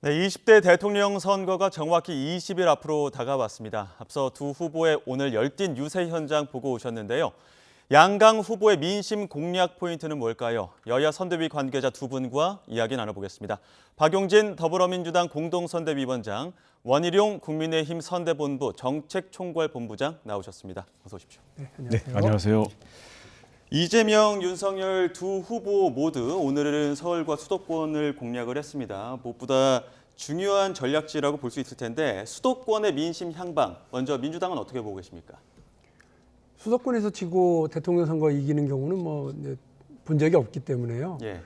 네, 20대 대통령 선거가 정확히 20일 앞으로 다가왔습니다. 앞서 두 후보의 오늘 열띤 유세 현장 보고 오셨는데요. 양강 후보의 민심 공략 포인트는 뭘까요? 여야 선대위 관계자 두 분과 이야기 나눠보겠습니다. 박용진 더불어민주당 공동선대위원장, 원희룡 국민의힘 선대본부 정책총괄본부장 나오셨습니다. 어서 오십시오. 네, 안녕하세요. 네, 안녕하세요. 이재명, 윤석열 두 후보 모두 오늘은 서울과 수도권을 공략을 했습니다. 무엇보다 중요한 전략지라고 볼 수 있을 텐데 수도권의 민심 향방, 먼저 민주당은 어떻게 보고 계십니까? 수도권에서 지고 대통령 선거 이기는 경우는 본 적이 없기 때문에요. 예.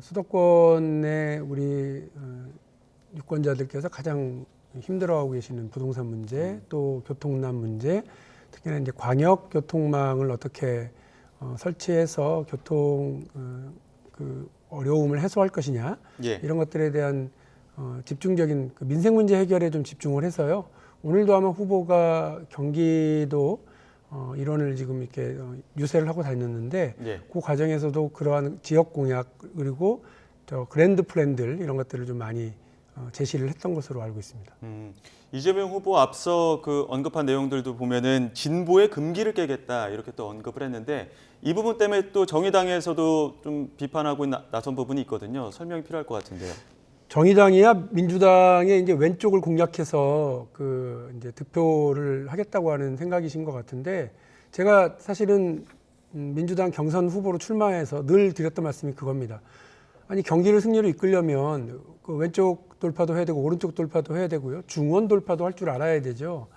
수도권의 우리 유권자들께서 가장 힘들어하고 계시는 부동산 문제, 또 교통난 문제, 특히나 이제 광역 교통망을 어떻게 설치해서 교통 그 어려움을 해소할 것이냐, 예. 이런 것들에 대한 집중적인 그 민생 문제 해결에 좀 집중을 해서요. 오늘도 아마 후보가 경기도 일원을 지금 이렇게 유세를 하고 다녔는데, 예. 그 과정에서도 그러한 지역 공약 그리고 그랜드 플랜들 이런 것들을 좀 많이 제시를 했던 것으로 알고 있습니다. 이재명 후보 앞서 그 언급한 내용들도 보면은 진보의 금기를 깨겠다 이렇게 또 언급을 했는데 이 부분 때문에 또 정의당에서도 좀 비판하고 나선 부분이 있거든요. 설명이 필요할 것 같은데요. 정의당이야 민주당의 이제 왼쪽을 공략해서 그 이제 득표를 하겠다고 하는 생각이신 것 같은데, 제가 사실은 민주당 경선 후보로 출마해서 늘 드렸던 말씀이 그겁니다. 아니, 경기를 승리로 이끌려면 그 왼쪽 돌파도 해야 되고 오른쪽 돌파도 해야 되고요. 중원 돌파도 할 줄 알아야 되죠.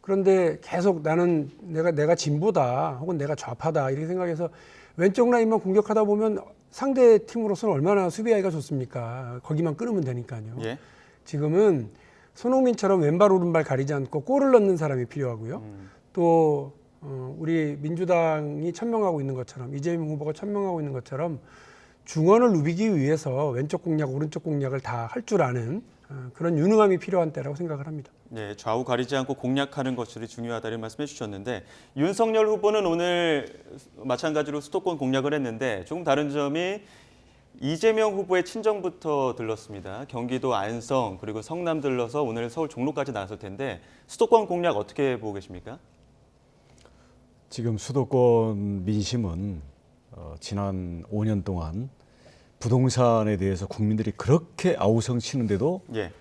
그런데 계속 나는 내가 진보다 혹은 내가 좌파다 이렇게 생각해서 왼쪽 라인만 공격하다 보면 상대 팀으로서는 얼마나 수비하기가 좋습니까? 거기만 끊으면 되니까요. 예. 지금은 손흥민처럼 왼발 오른발 가리지 않고 골을 넣는 사람이 필요하고요. 또 우리 민주당이 천명하고 있는 것처럼, 이재명 후보가 천명하고 있는 것처럼 중원을 누비기 위해서 왼쪽 공략, 오른쪽 공략을 다 할 줄 아는 그런 유능함이 필요한 때라고 생각을 합니다. 네, 좌우 가리지 않고 공략하는 것들이 중요하다는 말씀해 주셨는데 윤석열 후보는 오늘 마찬가지로 수도권 공략을 했는데 조금 다른 점이 이재명 후보의 친정부터 들렀습니다. 경기도 안성 그리고 성남 들러서 오늘 서울 종로까지 나섰을 텐데 수도권 공략 어떻게 보고 계십니까? 지금 수도권 민심은 지난 5년 동안 부동산에 대해서 국민들이 그렇게 아우성치는데도 예.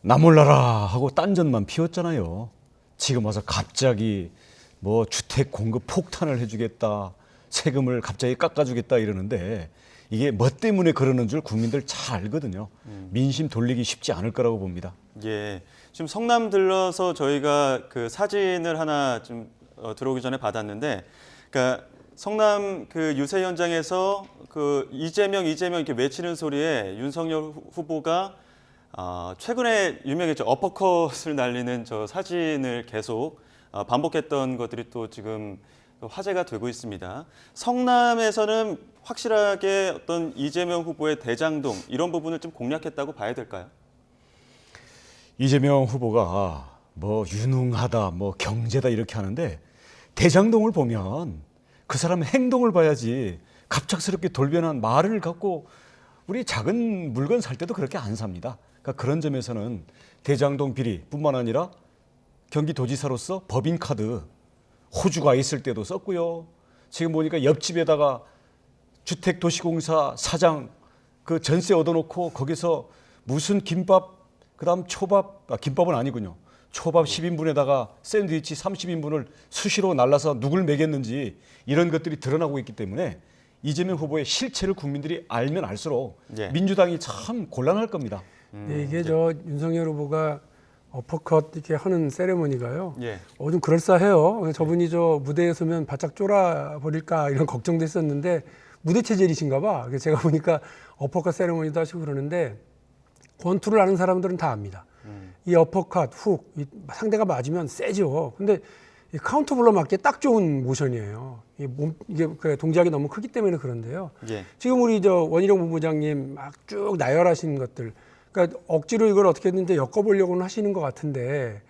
나 몰라라 하고 딴전만 피웠잖아요. 지금 와서 갑자기 뭐 주택 공급 폭탄을 해주겠다, 세금을 갑자기 깎아주겠다 이러는데 이게 뭐 때문에 그러는 줄 국민들 잘 알거든요. 민심 돌리기 쉽지 않을 거라고 봅니다. 예. 지금 성남 들러서 저희가 그 사진을 하나 좀 들어오기 전에 받았는데, 그러니까 성남 그 유세 현장에서 그 이재명 이렇게 외치는 소리에 윤석열 후보가 최근에 유명했죠. 어퍼컷을 날리는 저 사진을 계속 반복했던 것들이 또 지금 화제가 되고 있습니다. 성남에서는 확실하게 어떤 이재명 후보의 대장동 이런 부분을 좀 공략했다고 봐야 될까요? 이재명 후보가 뭐 유능하다, 뭐 경제다 이렇게 하는데 대장동을 보면 그 사람의 행동을 봐야지 갑작스럽게 돌변한 말을 갖고 우리 작은 물건 살 때도 그렇게 안 삽니다. 그러니까 그런 점에서는 대장동 비리뿐만 아니라 경기도지사로서 법인카드 호주가 있을 때도 썼고요. 지금 보니까 옆집에다가 주택도시공사 사장 그 전세 얻어놓고 거기서 무슨 김밥 그다음 초밥, 김밥은 아니군요. 초밥 10인분에다가 샌드위치 30인분을 수시로 날라서 누굴 먹였는지 이런 것들이 드러나고 있기 때문에 이재명 후보의 실체를 국민들이 알면 알수록 예. 민주당이 참 곤란할 겁니다. 네, 이게 윤석열 후보가 어퍼컷 이렇게 하는 세레머니가요. 예. 좀 그럴싸해요. 저분이 저 무대에 서면 바짝 쫄아버릴까 이런 걱정도 했었는데 무대 체질이신가 봐. 그래서 제가 보니까 어퍼컷 세레머니도 하시고 그러는데 권투를 아는 사람들은 다 압니다. 이 어퍼컷, 훅, 상대가 맞으면 세죠. 근데 이 카운터 블로 맞기에 딱 좋은 모션이에요. 이게 동작이 너무 크기 때문에 그런데요. 예. 지금 우리 원희룡 본부장님 막 쭉 나열하신 것들, 그러니까 억지로 이걸 어떻게든 엮어보려고는 하시는 것 같은데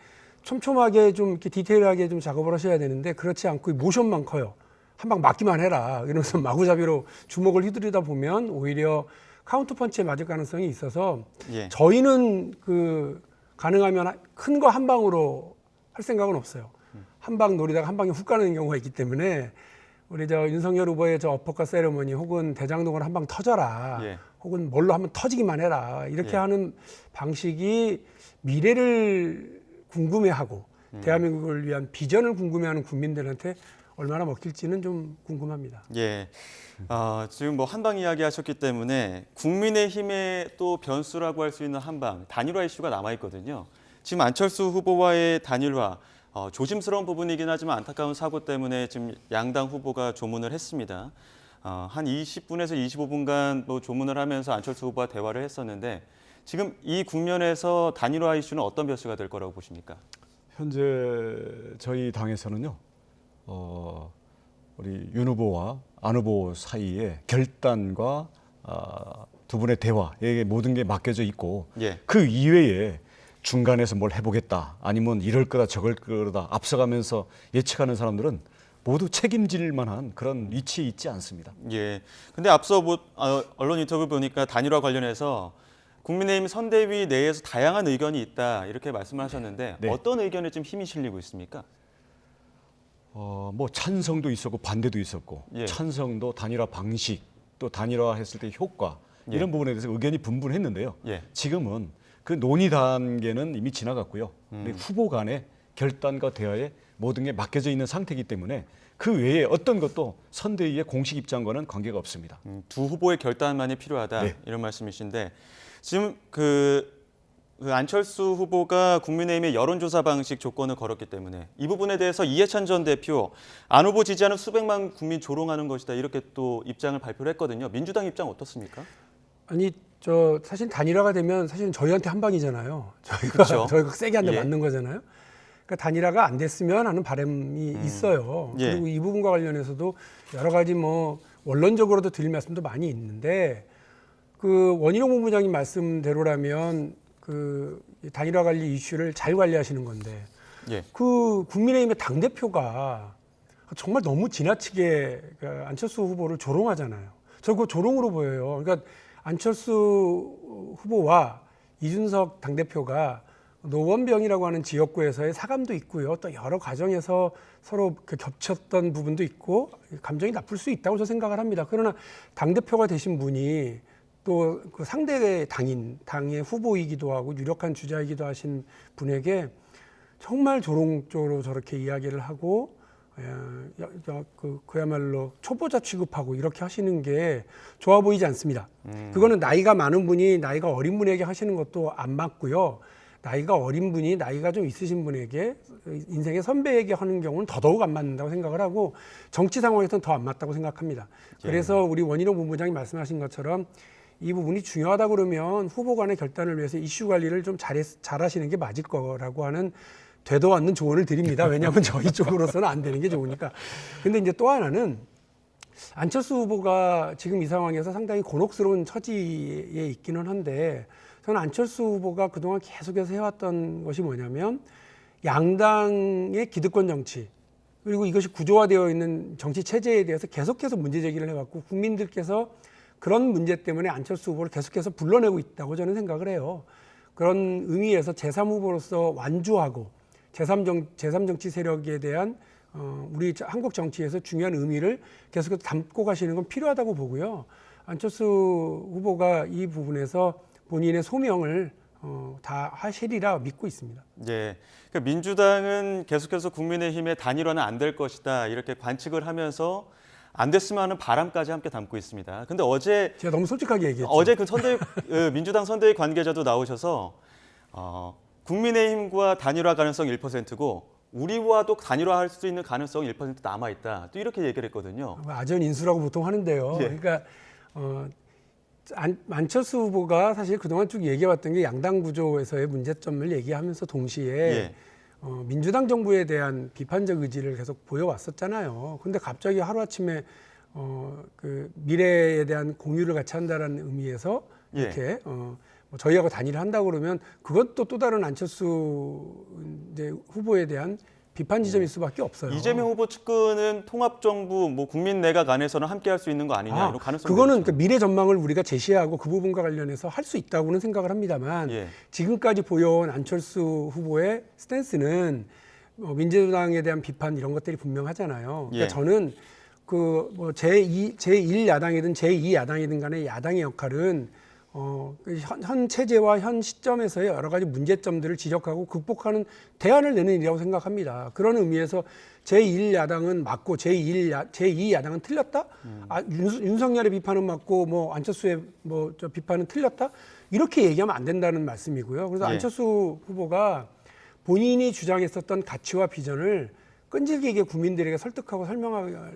촘촘하게 좀 이렇게 디테일하게 좀 작업을 하셔야 되는데 그렇지 않고 모션만 커요. 한 방 맞기만 해라 이러면서 마구잡이로 주먹을 휘두르다 보면 오히려 카운터 펀치에 맞을 가능성이 있어서 예. 저희는 그 가능하면 큰 거 한 방으로 할 생각은 없어요. 한 방 노리다가 한 방에 훅 가는 경우가 있기 때문에 우리 저 윤석열 후보의 저 어퍼컷 세레머니 혹은 대장동을 한 방 터져라. 예. 혹은 뭘로 한번 터지기만 해라. 이렇게 예. 하는 방식이 미래를 궁금해하고 대한민국을 위한 비전을 궁금해하는 국민들한테 얼마나 먹힐지는 좀 궁금합니다. 예. 지금 뭐 한방 이야기 하셨기 때문에 국민의힘의 또 변수라고 할 수 있는 한방, 단일화 이슈가 남아있거든요. 지금 안철수 후보와의 단일화, 조심스러운 부분이긴 하지만 안타까운 사고 때문에 지금 양당 후보가 조문을 했습니다. 한 20분에서 25분간 뭐 조문을 하면서 안철수 후보와 대화를 했었는데 지금 이 국면에서 단일화 이슈는 어떤 변수가 될 거라고 보십니까? 현재 저희 당에서는요, 우리 윤 후보와 안 후보 사이에 결단과 두 분의 대화에 모든 게 맡겨져 있고 예. 그 이외에 중간에서 뭘 해보겠다 아니면 이럴 거다 저럴 거다 앞서가면서 예측하는 사람들은 모두 책임질 만한 그런 위치에 있지 않습니다. 예. 근데 앞서 뭐 언론 인터뷰 보니까 단일화 관련해서 국민의힘 선대위 내에서 다양한 의견이 있다 이렇게 말씀을 하셨는데 네. 어떤 의견에 좀 힘이 실리고 있습니까? 뭐 찬성도 있었고 반대도 있었고 예. 찬성도 단일화 방식 또 단일화했을 때 효과 이런 부분에 대해서 의견이 분분했는데요. 예. 지금은 그 논의 단계는 이미 지나갔고요. 우리 후보 간의 결단과 대화에 모든 게 맡겨져 있는 상태이기 때문에 그 외에 어떤 것도 선대위의 공식 입장과는 관계가 없습니다. 두 후보의 결단만이 필요하다 네. 이런 말씀이신데 지금 그 안철수 후보가 국민의힘의 여론조사 방식 조건을 걸었기 때문에 이 부분에 대해서 이해찬 전 대표 안 후보 지지하는 수백만 국민 조롱하는 것이다 이렇게 또 입장을 발표를 했거든요. 민주당 입장 어떻습니까? 아니 저 사실 단일화가 되면 사실은 저희한테 한 방이잖아요. 그렇죠. 저희가 세게 한 대 예. 맞는 거잖아요. 그러니까 단일화가 안 됐으면 하는 바람이 있어요. 예. 그리고 이 부분과 관련해서도 여러 가지 뭐 원론적으로도 드릴 말씀도 많이 있는데 그 원희룡 본부장님 말씀대로라면 그 단일화 관리 이슈를 잘 관리하시는 건데 예. 그 국민의힘의 당 대표가 정말 너무 지나치게 그 안철수 후보를 조롱하잖아요. 저 그거 조롱으로 보여요. 그러니까 안철수 후보와 이준석 당대표가 노원병이라고 하는 지역구에서의 사감도 있고요. 또 여러 과정에서 서로 그 겹쳤던 부분도 있고 감정이 나쁠 수 있다고 저 생각을 합니다. 그러나 당대표가 되신 분이 또 그 상대 당인, 당의 후보이기도 하고 유력한 주자이기도 하신 분에게 정말 조롱적으로 저렇게 이야기를 하고 그야말로 초보자 취급하고 이렇게 하시는 게 좋아 보이지 않습니다. 그거는 나이가 많은 분이 나이가 어린 분에게 하시는 것도 안 맞고요. 나이가 어린 분이 나이가 좀 있으신 분에게 인생의 선배에게 하는 경우는 더더욱 안 맞는다고 생각을 하고 정치 상황에서는 더 안 맞다고 생각합니다. 그래서 우리 원희룡 본부장이 말씀하신 것처럼 이 부분이 중요하다 그러면 후보 간의 결단을 위해서 이슈 관리를 좀 잘하시는 게 맞을 거라고 하는 되도 않는 조언을 드립니다. 왜냐하면 저희 쪽으로서는 안 되는 게 좋으니까. 근데 이제 또 하나는 안철수 후보가 지금 이 상황에서 상당히 곤혹스러운 처지에 있기는 한데 저는 안철수 후보가 그동안 계속해서 해왔던 것이 뭐냐면 양당의 기득권 정치 그리고 이것이 구조화되어 있는 정치 체제에 대해서 계속해서 문제 제기를 해왔고 국민들께서 그런 문제 때문에 안철수 후보를 계속해서 불러내고 있다고 저는 생각을 해요. 그런 의미에서 제3후보로서 완주하고 제3정치 세력에 대한 우리 한국 정치에서 중요한 의미를 계속해서 담고 가시는 건 필요하다고 보고요. 안철수 후보가 이 부분에서 본인의 소명을 다 하시리라 믿고 있습니다. 예. 그러니까 민주당은 계속해서 국민의힘의 단일화는 안 될 것이다 이렇게 관측을 하면서 안 됐으면 하는 바람까지 함께 담고 있습니다. 근데 어제 제가 너무 솔직하게 얘기했죠. 어제 그 민주당 선대위 관계자도 나오셔서 국민의힘과 단일화 가능성 1%고 우리와도 단일화할 수 있는 가능성 1% 남아 있다. 또 이렇게 얘기를 했거든요. 아전 인수라고 보통 하는데요. 예. 그러니까 안철수 후보가 사실 그동안 쭉 얘기해왔던 게 양당 구조에서의 문제점을 얘기하면서 동시에 예. 민주당 정부에 대한 비판적 의지를 계속 보여왔었잖아요. 근데 갑자기 하루아침에 그 미래에 대한 공유를 같이 한다는 의미에서 이렇게 뭐 저희하고 단일을 한다고 그러면 그것도 또 다른 안철수 이제 후보에 대한 비판 지점일 수밖에 없어요. 이재명 후보 측근은 통합정부, 뭐 국민내각 안에서는 함께할 수 있는 거 아니냐 이런 가능성이 그거는 있죠. 그 미래 전망을 우리가 제시하고 그 부분과 관련해서 할 수 있다고는 생각을 합니다만 예. 지금까지 지금까지 보여온 안철수 후보의 스탠스는 민주당에 대한 비판 이런 것들이 분명하잖아요. 그러니까 예. 저는 그 뭐 제1 야당이든 제2 야당이든 간에 야당의 역할은 현 체제와 현 시점에서의 여러 가지 문제점들을 지적하고 극복하는 대안을 내는 일이라고 생각합니다. 그런 의미에서 제1 야당은 맞고 제2 야당은 틀렸다. 윤석열의 비판은 맞고 뭐 안철수의 뭐 저 비판은 틀렸다. 이렇게 얘기하면 안 된다는 말씀이고요. 그래서 예. 안철수 후보가 본인이 주장했었던 가치와 비전을 끈질기게 국민들에게 설득하고 설명할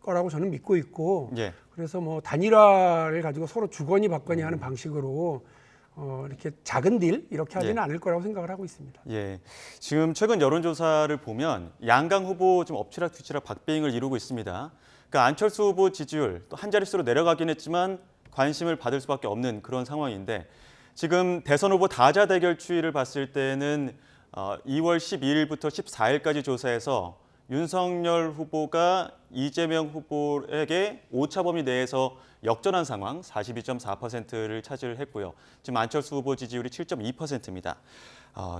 거라고 저는 믿고 있고 예. 그래서 뭐 단일화를 가지고 서로 주거니 받거니 하는 방식으로 이렇게 작은 딜 이렇게 하지는 예. 않을 거라고 생각을 하고 있습니다. 예. 지금 최근 여론조사를 보면 양강 후보 좀 엎치락뒤치락 박빙을 이루고 있습니다. 그러니까 안철수 후보 지지율 또 한 자릿수로 내려가긴 했지만 관심을 받을 수밖에 없는 그런 상황인데 지금 대선 후보 다자 대결 추이를 봤을 때는 2월 12일부터 14일까지 조사해서 윤석열 후보가 이재명 후보에게 오차 범위 내에서 역전한 상황 42.4%를 차지를 했고요. 지금 안철수 후보 지지율이 7.2%입니다.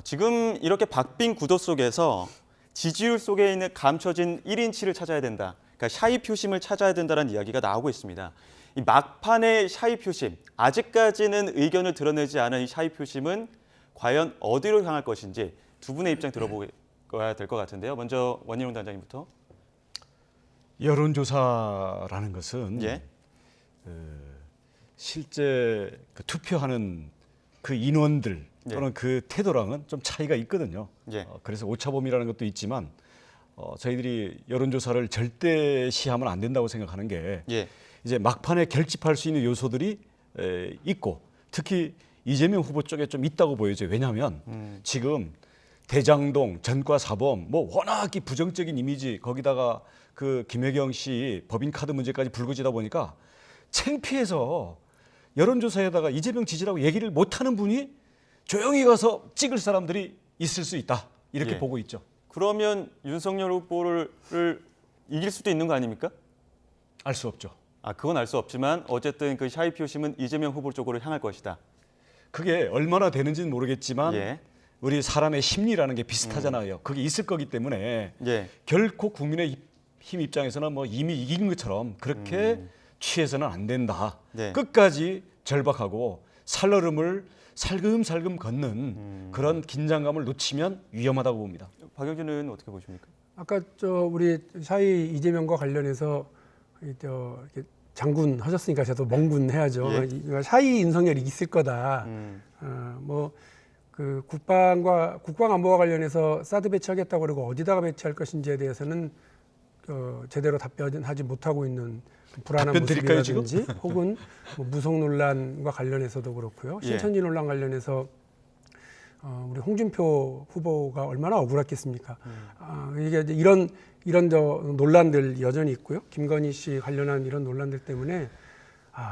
지금 이렇게 박빙 구도 속에서 지지율 속에 있는 감춰진 1인치를 찾아야 된다. 그러니까 샤이 표심을 찾아야 된다는 이야기가 나오고 있습니다. 이 막판의 샤이 표심, 아직까지는 의견을 드러내지 않은 이 샤이 표심은 과연 어디로 향할 것인지 두 분의 입장 들어봐야 될 것 같은데요. 먼저 원희룡 단장님부터. 여론조사라는 것은 예. 실제 그 투표하는 그 인원들 또는 예. 그 태도랑은 좀 차이가 있거든요. 예. 그래서 오차범위라는 것도 있지만 저희들이 여론조사를 절대시하면 안 된다고 생각하는 게 예. 이제 막판에 결집할 수 있는 요소들이 있고 특히 이재명 후보 쪽에 좀 있다고 보여져요. 왜냐하면 지금 대장동, 전과사범, 뭐 워낙 이 부정적인 이미지 거기다가 그 김혜경 씨 법인카드 문제까지 불거지다 보니까 창피해서 여론조사에다가 이재명 지지라고 얘기를 못하는 분이 조용히 가서 찍을 사람들이 있을 수 있다 이렇게 예. 보고 있죠. 그러면 윤석열 후보를 이길 수도 있는 거 아닙니까? 알 수 없죠. 그건 알 수 없지만 어쨌든 그 샤이 표심은 이재명 후보 쪽으로 향할 것이다. 그게 얼마나 되는지는 모르겠지만 예. 우리 사람의 심리라는 게 비슷하잖아요. 그게 있을 거기 때문에 예. 결코 국민의힘 입장에서는 뭐 이미 이긴 것처럼 그렇게 취해서는 안 된다. 네. 끝까지 절박하고 살얼음을 살금살금 걷는 그런 긴장감을 놓치면 위험하다고 봅니다. 박영진 의원은 어떻게 보십니까? 아까 우리 샤이 이재명과 관련해서 이렇게 장군 하셨으니까 저도 멍군 해야죠. 예. 샤이 윤석열이 있을 거다. 그 국방 안보와 관련해서 사드 배치하겠다고 그러고 어디다가 배치할 것인지에 대해서는 제대로 답변하지 못하고 있는 불안한 답변 드릴까요, 모습이라든지 혹은 뭐 무속 논란과 관련해서도 그렇고요. 예. 신천지 논란 관련해서 우리 홍준표 후보가 얼마나 억울했겠습니까? 이게 이제 이런 논란들 여전히 있고요. 김건희 씨 관련한 이런 논란들 때문에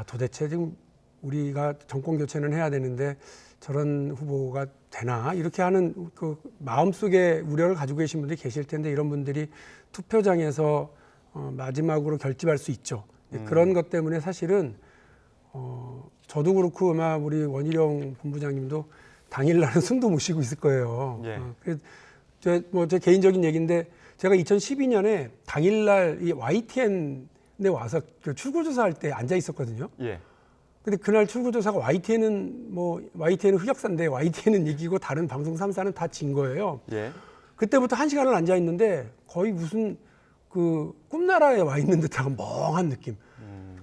도대체 지금 우리가 정권 교체는 해야 되는데 저런 후보가 되나 이렇게 하는 그 마음속에 우려를 가지고 계신 분들이 계실 텐데 이런 분들이 투표장에서 마지막으로 결집할 수 있죠. 그런 것 때문에 사실은 저도 그렇고 아마 우리 원희룡 본부장님도 당일날은 숨도 못 쉬고 있을 거예요. 예. 제 개인적인 얘기인데 제가 2012년에 당일날 이 YTN에 와서 그 출구조사할 때 앉아 있었거든요. 예. 근데 그날 출구조사가 YTN은 흑역사인데 YTN은 이기고 다른 방송 3사는 다 진 거예요. 예. 그때부터 1시간을 앉아 있는데 거의 무슨 그 꿈나라에 와 있는 듯한 멍한 느낌.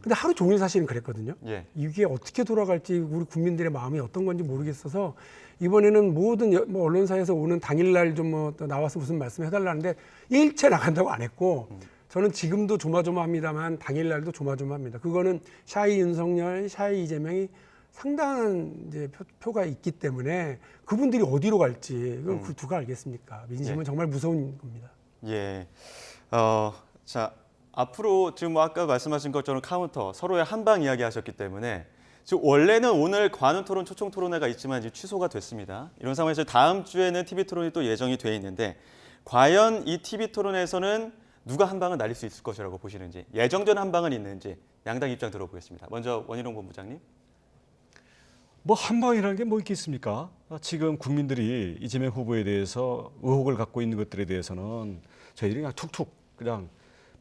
근데 하루 종일 사실은 그랬거든요. 예. 이게 어떻게 돌아갈지 우리 국민들의 마음이 어떤 건지 모르겠어서 이번에는 모든 언론사에서 오는 당일날 좀 나와서 무슨 말씀 해달라는데 일체 나간다고 안 했고 저는 지금도 조마조마합니다만 당일날도 조마조마합니다. 그거는 샤이 윤석열, 샤이 이재명이 상당한 이제 표가 있기 때문에 그분들이 어디로 갈지 그걸 누가 알겠습니까? 민심은 예. 정말 무서운 겁니다. 예. 자, 앞으로 지금 아까 말씀하신 것처럼 카운터 서로의 한방 이야기하셨기 때문에 지금 원래는 오늘 관훈 토론 초청 토론회가 있지만 이제 취소가 됐습니다. 이런 상황에서 다음 주에는 TV 토론이 또 예정이 돼 있는데 과연 이 TV 토론에서는 누가 한 방을 날릴 수 있을 것이라고 보시는지, 예정된 한 방은 있는지 양당 입장 들어보겠습니다. 먼저 원희룡 본부장님. 뭐 한방이라는 게 뭐 있겠습니까? 지금 국민들이 이재명 후보에 대해서 의혹을 갖고 있는 것들에 대해서는 저희들이 그냥 툭툭 그냥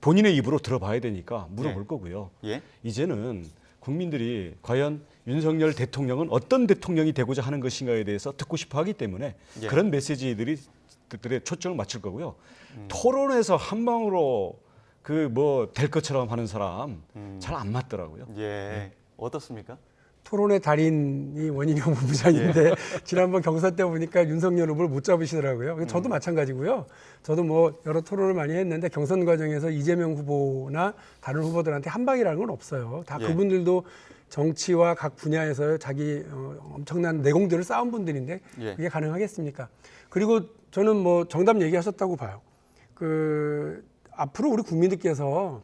본인의 입으로 들어봐야 되니까 물어볼 거고요. 예. 이제는 국민들이 과연 윤석열 대통령은 어떤 대통령이 되고자 하는 것인가에 대해서 듣고 싶어 하기 때문에 예. 그런 메시지들의 초점을 맞출 거고요. 토론에서 한 방으로 그 뭐 될 것처럼 하는 사람 잘 안 맞더라고요. 예. 어떻습니까? 토론의 달인이 원희룡 본부장인데 지난번 경선 때 보니까 윤석열 후보를 못 잡으시더라고요. 저도 마찬가지고요. 저도 뭐 여러 토론을 많이 했는데 경선 과정에서 이재명 후보나 다른 후보들한테 한 방이라는 건 없어요. 다 예. 그분들도 정치와 각 분야에서 자기 엄청난 내공들을 쌓은 분들인데 예. 그게 가능하겠습니까? 그리고 저는 뭐 정답 얘기하셨다고 봐요. 앞으로 우리 국민들께서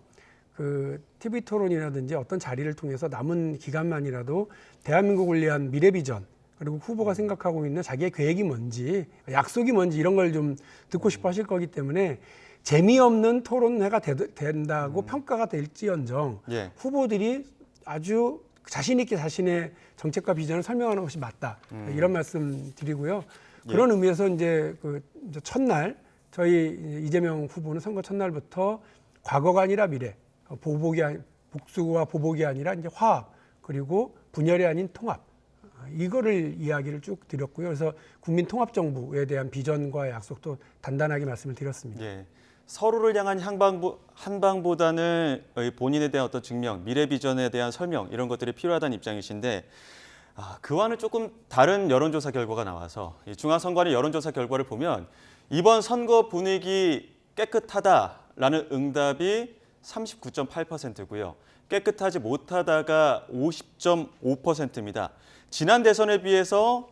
TV 토론이라든지 어떤 자리를 통해서 남은 기간만이라도 대한민국을 위한 미래 비전 그리고 후보가 생각하고 있는 자기의 계획이 뭔지 약속이 뭔지 이런 걸 좀 듣고 싶어 하실 거기 때문에 재미없는 토론회가 된다고 평가가 될지언정 예. 후보들이 아주 자신 있게 자신의 정책과 비전을 설명하는 것이 맞다. 이런 말씀 드리고요. 그런 의미에서 이제 이제 첫날 저희 이재명 후보는 선거 첫날부터 과거가 아니라 미래, 복수와 보복이 아니라 이제 화합 그리고 분열이 아닌 통합 이거를 이야기를 쭉 드렸고요. 그래서 국민 통합 정부에 대한 비전과 약속도 단단하게 말씀을 드렸습니다. 예. 서로를 향한 한방보다는 본인에 대한 어떤 증명, 미래 비전에 대한 설명 이런 것들이 필요하다는 입장이신데 그와는 조금 다른 여론조사 결과가 나와서 이 중앙선관위 여론조사 결과를 보면 이번 선거 분위기 깨끗하다라는 응답이 39.8%고요. 깨끗하지 못하다가 50.5%입니다. 지난 대선에 비해서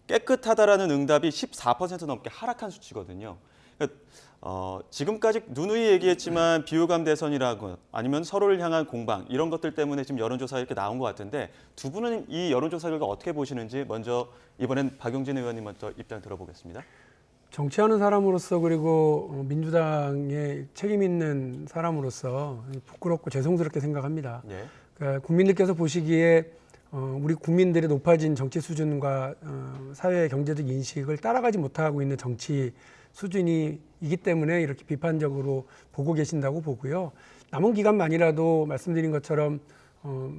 깨끗하다라는 응답이 14% 넘게 하락한 수치거든요. 그러니까 지금까지 누누이 얘기했지만 비호감 대선이라고 아니면 서로를 향한 공방 이런 것들 때문에 지금 여론조사 이렇게 나온 것 같은데 두 분은 이 여론조사 결과 어떻게 보시는지 먼저 이번엔 박용진 의원님 먼저 입장 들어보겠습니다. 정치하는 사람으로서 그리고 민주당에 책임 있는 사람으로서 부끄럽고 죄송스럽게 생각합니다. 예. 그러니까 국민들께서 보시기에 우리 국민들의 높아진 정치 수준과 사회 경제적 인식을 따라가지 못하고 있는 정치 수준이기 때문에 이렇게 비판적으로 보고 계신다고 보고요. 남은 기간만이라도 말씀드린 것처럼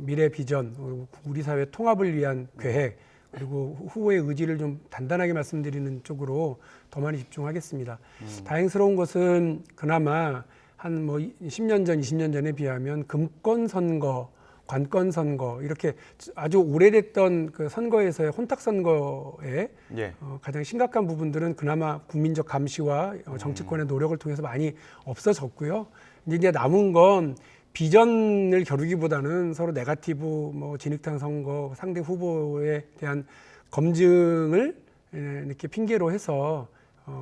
미래 비전, 우리 사회 통합을 위한 계획 그리고 후보의 의지를 좀 단단하게 말씀드리는 쪽으로 더 많이 집중하겠습니다. 다행스러운 것은 그나마 한 뭐 10년 전, 20년 전에 비하면 금권 선거, 관권 선거 이렇게 아주 오래됐던 그 선거에서의 혼탁 선거에 예. 가장 심각한 부분들은 그나마 국민적 감시와 정치권의 노력을 통해서 많이 없어졌고요. 이제 남은 건 비전을 겨루기보다는 서로 네거티브 뭐 진흙탕 선거 상대 후보에 대한 검증을 이렇게 핑계로 해서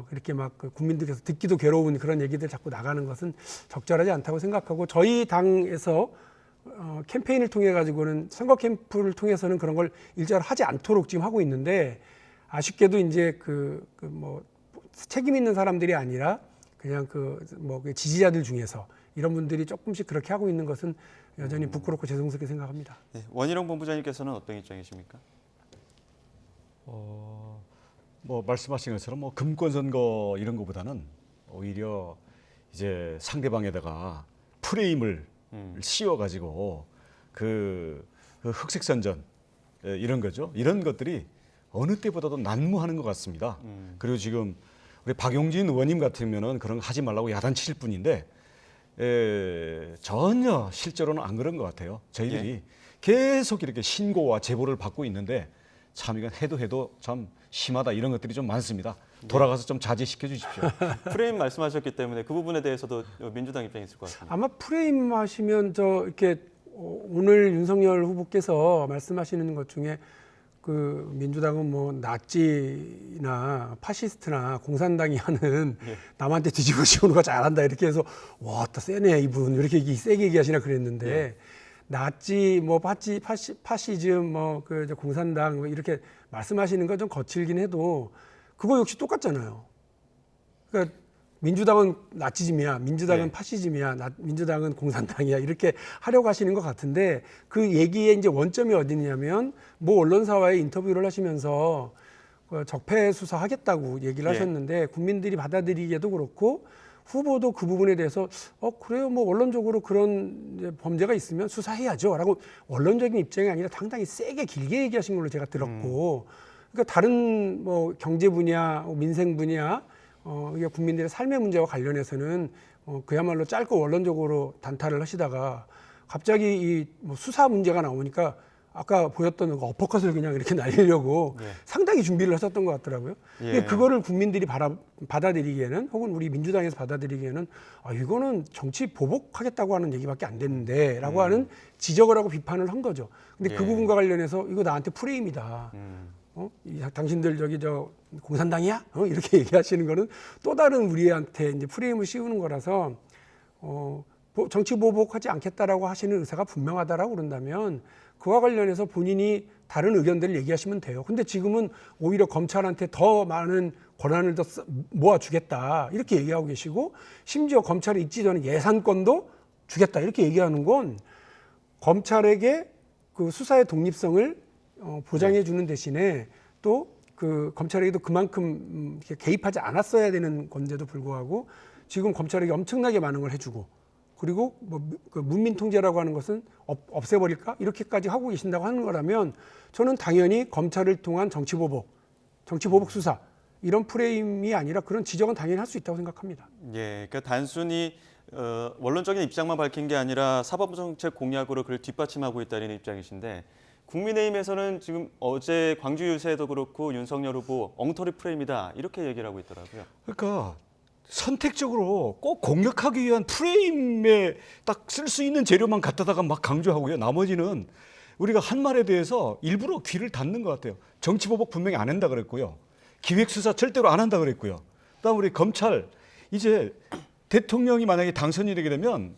그렇게 막 국민들께서 듣기도 괴로운 그런 얘기들 자꾸 나가는 것은 적절하지 않다고 생각하고 저희 당에서 캠페인을 통해 가지고는 선거 캠프를 통해서는 그런 걸 일절 하지 않도록 지금 하고 있는데 아쉽게도 이제 뭐 책임 있는 사람들이 아니라 그냥 뭐 지지자들 중에서 이런 분들이 조금씩 그렇게 하고 있는 것은 여전히 부끄럽고 죄송스럽게 생각합니다. 네. 원희룡 본부장님께서는 어떤 입장이십니까? 뭐 말씀하신 것처럼 뭐 금권 선거 이런 것보다는 오히려 이제 상대방에다가 프레임을 씌워가지고 그 흑색 선전 이런 거죠. 이런 것들이 어느 때보다도 난무하는 것 같습니다. 그리고 지금 우리 박용진 의원님 같으면은 그런 거 하지 말라고 야단칠 뿐인데 전혀 실제로는 안 그런 것 같아요. 저희들이 예. 계속 이렇게 신고와 제보를 받고 있는데 참 이건 해도 참 심하다 이런 것들이 좀 많습니다. 돌아가서 좀 자제시켜 주십시오. 프레임 말씀하셨기 때문에 그 부분에 대해서도 민주당 입장이 있을 것 같습니다. 아마 프레임 하시면 이렇게 오늘 윤석열 후보께서 말씀하시는 것 중에 민주당은 뭐 나치나 파시스트나 공산당이 하는 남한테 뒤집어 씌우는 거 잘한다 이렇게 해서 와, 또 세네 이분 이렇게 세게 얘기하시나 그랬는데 나치 뭐 파시즘 뭐 공산당 뭐 이렇게 말씀하시는 건 좀 거칠긴 해도 그거 역시 똑같잖아요. 그러니까 민주당은 나치즘이야, 민주당은 네. 파시즘이야, 민주당은 공산당이야 이렇게 하려고 하시는 것 같은데 그 얘기의 이제 원점이 어디냐면 뭐 언론사와의 인터뷰를 하시면서 적폐 수사하겠다고 얘기를 예. 하셨는데 국민들이 받아들이기에도 그렇고 후보도 그 부분에 대해서 그래요 뭐 원론적으로 그런 이제 범죄가 있으면 수사해야죠라고 원론적인 입장이 아니라 상당히 세게 길게 얘기하신 걸로 제가 들었고 그러니까 다른 뭐 경제 분야, 민생 분야 이게 국민들의 삶의 문제와 관련해서는 그야말로 짧고 원론적으로 단타를 하시다가 갑자기 이 뭐 수사 문제가 나오니까 아까 보였던 그 어퍼컷을 그냥 이렇게 날리려고 예. 상당히 준비를 하셨던 것 같더라고요. 예. 근데 그거를 국민들이 받아들이기에는 혹은 우리 민주당에서 받아들이기에는 이거는 정치 보복하겠다고 하는 얘기밖에 안 됐는데라고 하는 지적을 하고 비판을 한 거죠. 근데 그 예. 부분과 관련해서 이거 나한테 프레임이다. 당신들 저기 저 공산당이야? 이렇게 얘기하시는 거는 또 다른 우리한테 이제 프레임을 씌우는 거라서 정치 보복하지 않겠다라고 하시는 의사가 분명하다라고 그런다면 그와 관련해서 본인이 다른 의견들을 얘기하시면 돼요. 근데 지금은 오히려 검찰한테 더 많은 권한을 더 모아주겠다 이렇게 얘기하고 계시고 심지어 검찰에 있지 않은 예산권도 주겠다 이렇게 얘기하는 건 검찰에게 그 수사의 독립성을 보장해 주는 대신에 또 그 검찰에게도 그만큼 이렇게 개입하지 않았어야 되는 건데도 불구하고 지금 검찰에게 엄청나게 많은 걸 해주고 그리고 그 문민 통제라고 하는 것은 없애버릴까 이렇게까지 하고 계신다고 하는 거라면 저는 당연히 검찰을 통한 정치 보복 수사 이런 프레임이 아니라 그런 지적은 당연히 할 수 있다고 생각합니다. 예, 그러니까 단순히 원론적인 입장만 밝힌 게 아니라 사법정책 공약으로 그를 뒷받침하고 있다는 입장이신데 국민의힘에서는 지금 어제 광주 유세도 그렇고 윤석열 후보 엉터리 프레임이다 이렇게 얘기를 하고 있더라고요. 그러니까 선택적으로 꼭 공격하기 위한 프레임에 딱 쓸 수 있는 재료만 갖다다가 막 강조하고요. 나머지는 우리가 한 말에 대해서 일부러 귀를 닫는 것 같아요. 정치보복 분명히 안 한다 그랬고요. 기획수사 절대로 안 한다 그랬고요. 그다음 우리 검찰 이제 대통령이 만약에 당선이 되게 되면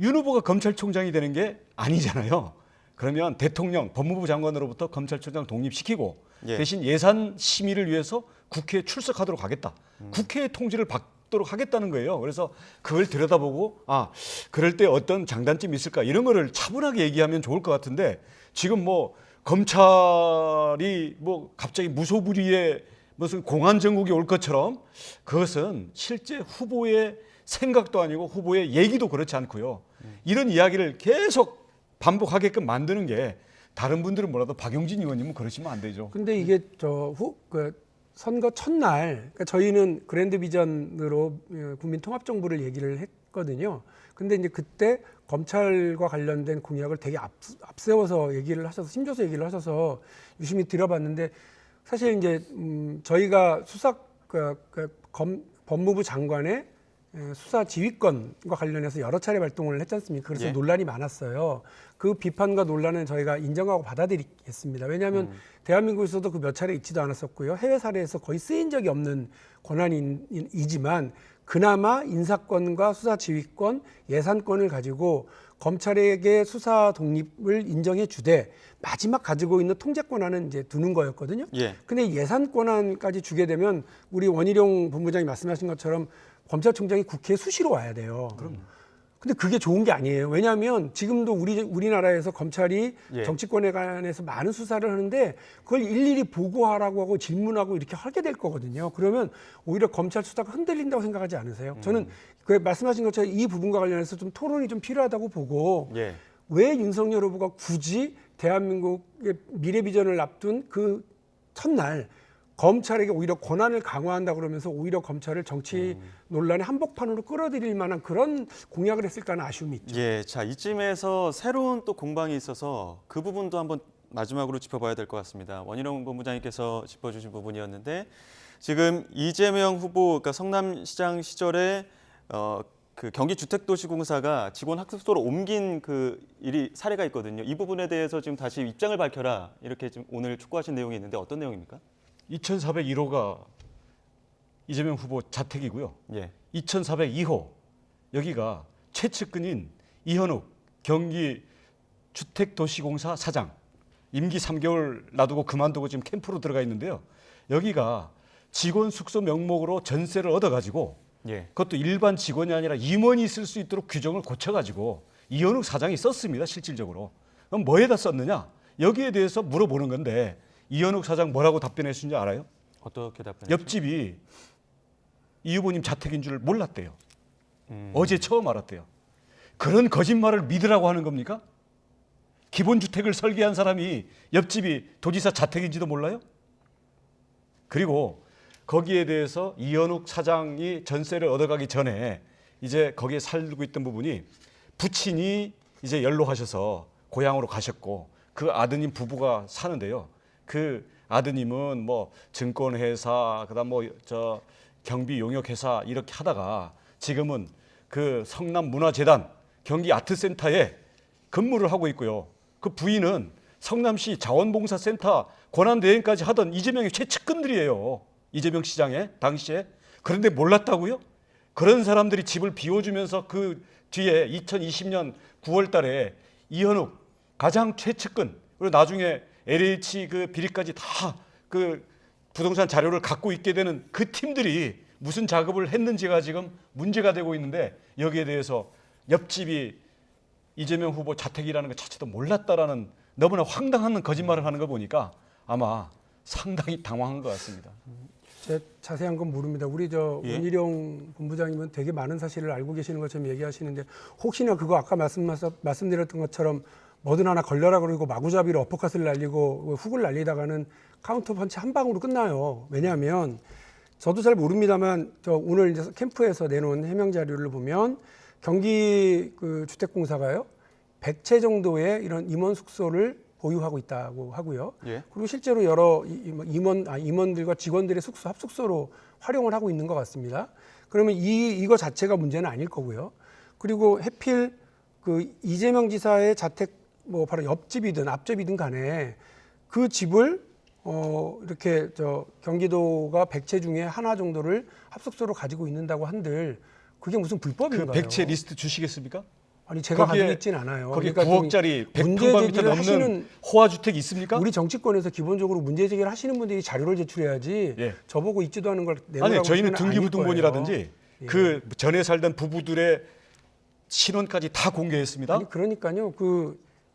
윤 후보가 검찰총장이 되는 게 아니잖아요. 그러면 대통령, 법무부 장관으로부터 검찰총장 독립시키고 예. 대신 예산 심의를 위해서 국회에 출석하도록 하겠다. 국회의 통지를 받도록 하겠다는 거예요. 그래서 그걸 들여다보고 그럴 때 어떤 장단점이 있을까 이런 거를 차분하게 얘기하면 좋을 것 같은데 지금 뭐 검찰이 뭐 갑자기 무소불위의 무슨 공안 정국이 올 것처럼 그것은 실제 후보의 생각도 아니고 후보의 얘기도 그렇지 않고요. 이런 이야기를 계속 반복하게끔 만드는 게 다른 분들은 몰라도 박용진 의원님은 그러시면 안 되죠. 근데 이게 선거 첫날 그러니까 저희는 그랜드 비전으로 국민 통합 정부를 얘기를 했거든요. 근데 이제 그때 검찰과 관련된 공약을 되게 앞세워서 얘기를 하셔서 힘줘서 얘기를 하셔서 유심히 들어봤는데 사실 이제 저희가 법무부 장관의 수사 지휘권과 관련해서 여러 차례 발동을 했지 않습니까? 그래서 예. 논란이 많았어요. 그 비판과 논란은 저희가 인정하고 받아들이겠습니다. 왜냐하면 대한민국에서도 그 몇 차례 있지도 않았었고요. 해외 사례에서 거의 쓰인 적이 없는 권한이지만 그나마 인사권과 수사 지휘권, 예산권을 가지고 검찰에게 수사 독립을 인정해 주되 마지막 가지고 있는 통제 권한은 이제 두는 거였거든요. 예. 근데 예산 권한까지 주게 되면 우리 원희룡 본부장이 말씀하신 것처럼 검찰총장이 국회에 수시로 와야 돼요. 그럼. 근데 그게 좋은 게 아니에요. 왜냐하면 지금도 우리나라에서 검찰이 예. 정치권에 관해서 많은 수사를 하는데 그걸 일일이 보고하라고 하고 질문하고 이렇게 하게 될 거거든요. 그러면 오히려 검찰 수사가 흔들린다고 생각하지 않으세요? 저는 그 말씀하신 것처럼 이 부분과 관련해서 좀 토론이 좀 필요하다고 보고 예. 왜 윤석열 후보가 굳이 대한민국의 미래 비전을 앞둔 그 첫날 검찰에게 오히려 권한을 강화한다 그러면서 오히려 검찰을 정치 논란의 한복판으로 끌어들일 만한 그런 공약을 했을까 하는 아쉬움이 있죠. 예, 자 이쯤에서 새로운 또 공방이 있어서 그 부분도 한번 마지막으로 짚어봐야 될 것 같습니다. 원희룡 본부장님께서 짚어주신 부분이었는데 지금 이재명 후보, 그러니까 성남시장 시절에 그 경기주택도시공사가 직원 학습소로 옮긴 그 사례가 있거든요. 이 부분에 대해서 지금 다시 입장을 밝혀라 이렇게 지금 오늘 촉구하신 내용이 있는데 어떤 내용입니까? 2401호가 이재명 후보 자택이고요. 예. 2402호 여기가 최측근인 이현욱 경기주택도시공사 사장 임기 3개월 놔두고 그만두고 지금 캠프로 들어가 있는데요. 여기가 직원 숙소 명목으로 전세를 얻어가지고 예. 그것도 일반 직원이 아니라 임원이 쓸 수 있도록 규정을 고쳐가지고 이현욱 사장이 썼습니다. 실질적으로. 그럼 뭐에다 썼느냐? 여기에 대해서 물어보는 건데 이현욱 사장 뭐라고 답변했는지 알아요? 어떻게 답변했죠? 옆집이 이 후보님 자택인 줄 몰랐대요. 어제 처음 알았대요. 그런 거짓말을 믿으라고 하는 겁니까? 기본주택을 설계한 사람이 옆집이 도지사 자택인지도 몰라요? 그리고 거기에 대해서 이현욱 사장이 전세를 얻어가기 전에 이제 거기에 살고 있던 부분이 부친이 이제 연로하셔서 고향으로 가셨고 그 아드님 부부가 사는데요. 그 아드님은 뭐 증권회사 그다음 뭐 저 경비 용역회사 이렇게 하다가 지금은 그 성남문화재단 경기 아트센터에 근무를 하고 있고요. 그 부인은 성남시 자원봉사센터 권한대행까지 하던 이재명의 최측근들이에요. 이재명 시장의 당시에. 그런데 몰랐다고요? 그런 사람들이 집을 비워주면서 그 뒤에 2020년 9월 달에 이현욱 가장 최측근 그리고 나중에 LH 그 비리까지 다 그 부동산 자료를 갖고 있게 되는 그 팀들이 무슨 작업을 했는지가 지금 문제가 되고 있는데 여기에 대해서 옆집이 이재명 후보 자택이라는 것 자체도 몰랐다라는 너무나 황당한 거짓말을 하는 거 보니까 아마 상당히 당황한 것 같습니다. 제 자세한 건 모릅니다. 우리 저 예? 원희룡 본부장님은 되게 많은 사실을 알고 계시는 것처럼 얘기하시는데 혹시나 그거 아까 말씀드렸던 것처럼 뭐든 하나 걸려라 그러고 마구잡이로 어퍼컷을 날리고 훅을 날리다가는 카운터 펀치 한 방으로 끝나요. 왜냐하면 저도 잘 모릅니다만 저 오늘 이제 캠프에서 내놓은 해명 자료를 보면 경기 그 주택공사가요 100채 정도의 이런 임원 숙소를 보유하고 있다고 하고요. 예. 그리고 실제로 여러 임원들과 직원들의 숙소 합숙소로 활용을 하고 있는 것 같습니다. 그러면 이거 자체가 문제는 아닐 거고요. 그리고 해필 그 이재명 지사의 자택 뭐 바로 옆집이든 앞집이든 간에 그 집을 이렇게 저 경기도가 100채 중에 하나 정도를 합숙소로 가지고 있는다고 한들 그게 무슨 그 불법인가요? 100채 리스트 주시겠습니까? 아니 제가 거기에- 가지고 있진 않아요. 거기 그러니까 9억짜리 문제 100평방미터 제기를 넘는 하시는 호화주택 있습니까? 우리 정치권에서 기본적으로 문제 제기를 하시는 분들이 자료를 제출해야지 예. 저보고 있지도 않은 걸 내놓으라고 아니 저희는 하시면 아닐 등기부등본이라든지 거예요. 예. 그 전에 살던 부부들의 신원까지 다 공개했습니다. 아니 그러니까요.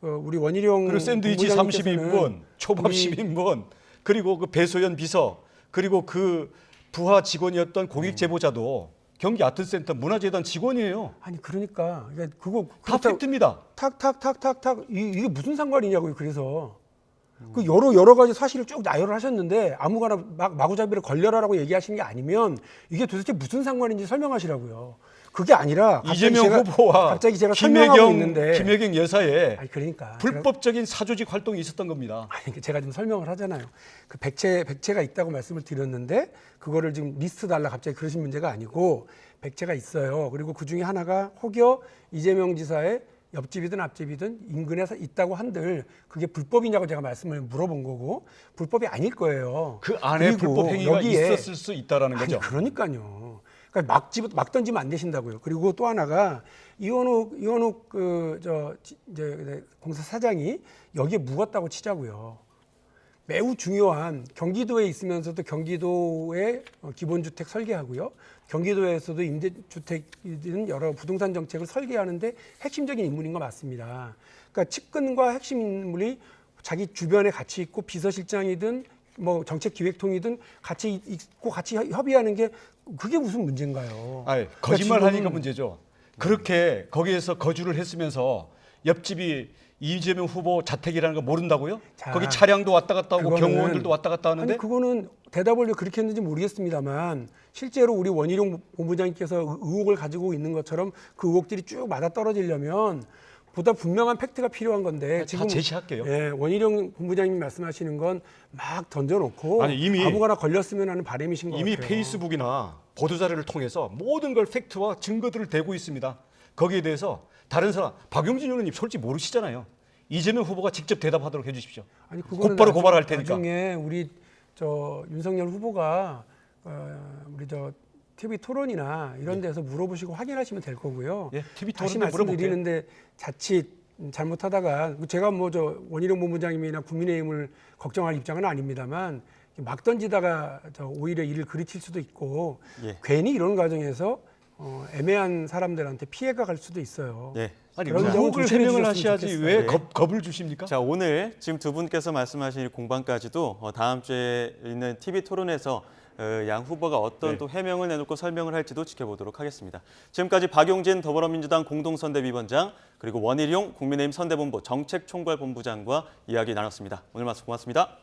우리 원희룡 그리고 샌드위치 본부장님께서는 30인분, 초밥 우리 10인분, 그리고 그 배소연 비서, 그리고 그 부하 직원이었던 공익 제보자도 경기 아트센터 문화재단 직원이에요. 아니 그러니까 그거 다 팩트입니다. 탁탁탁탁탁 이게 무슨 상관이냐고요. 그래서 그 여러 가지 사실을 쭉 나열을 하셨는데 아무거나 마구잡이로 걸려라라고 얘기하시는 게 아니면 이게 도대체 무슨 상관인지 설명하시라고요. 그게 아니라 이재명 후보와 갑자기 제가 설명하고 있는데 김혜경 여사의 아니 그러니까 불법적인 사조직 활동이 있었던 겁니다. 아니 제가 좀 설명을 하잖아요. 그 100채가 있다고 말씀을 드렸는데 그거를 지금 리스트 달라 갑자기 그러신 문제가 아니고 100채가 있어요. 그리고 그 중에 하나가 혹여 이재명 지사의 옆집이든 앞집이든 인근에 있다고 한들 그게 불법이냐고 제가 말씀을 물어본 거고 불법이 아닐 거예요. 그 안에 그리고 불법 행위가 여기에 있었을 수 있다라는 아니 거죠. 그러니까요. 그러니까 막 던지면 안 되신다고요. 그리고 또 하나가 이원욱 이제 공사 사장이 여기에 묵었다고 치자고요. 매우 중요한 경기도에 있으면서도 경기도의 기본주택 설계하고요. 경기도에서도 임대주택이든 여러 부동산 정책을 설계하는데 핵심적인 인물인 거 맞습니다. 그러니까 측근과 핵심 인물이 자기 주변에 같이 있고 비서실장이든 뭐 정책기획통이든 같이 있고 같이 협의하는 게 그게 무슨 문제인가요? 아니, 그러니까 거짓말 하니까 지금 문제죠. 그렇게 거기에서 거주를 했으면서 옆집이 이재명 후보 자택이라는 거 모른다고요? 자, 거기 차량도 왔다 갔다 하고 그거는- 경호원들도 왔다 갔다 하는데 아니 그거는 대답을 왜 그렇게 했는지 모르겠습니다만 실제로 우리 원희룡 본부장님께서 의혹을 가지고 있는 것처럼 그 의혹들이 쭉 맞아 떨어지려면 보다 분명한 팩트가 필요한 건데 다 제시할게요. 예, 원희룡 본부장님 말씀하시는 건 막 던져놓고 아니, 이미- 아무거나 걸렸으면 하는 바람이신 것 이미 같아요. 페이스북이나 보도자료를 통해서 모든 걸 팩트와 증거들을 대고 있습니다. 거기에 대해서 다른 사람 박용진 의원님 솔직히 모르시잖아요. 이재명 후보가 직접 대답하도록 해주십시오. 아니 그거는 곧바로 고발할 테니까. 나중에 우리 윤석열 후보가 우리 TV 토론이나 이런 데서 물어보시고 확인하시면 될 거고요. 예, TV 다시 토론에 물어볼게요. 말씀드리는데 자칫 잘못하다가 제가 원희룡 본부장님이나 국민의힘을 걱정할 입장은 아닙니다만 막 던지다가 오히려 일을 그르칠 수도 있고 예. 괜히 이런 과정에서 애매한 사람들한테 피해가 갈 수도 있어요. 예. 아니 그런 점은 의혹을 조심해 해명을 주셨으면 하셔야지 좋겠어요. 왜 예. 겁을 주십니까? 자, 오늘 지금 두 분께서 말씀하신 이 공방까지도 다음 주에 있는 TV 토론에서 양 후보가 어떤 네. 또 해명을 내놓고 설명을 할지도 지켜보도록 하겠습니다. 지금까지 박용진 더불어민주당 공동선대위원장 그리고 원희룡 국민의힘 선대본부 정책총괄본부장과 이야기 나눴습니다. 오늘 말씀 고맙습니다.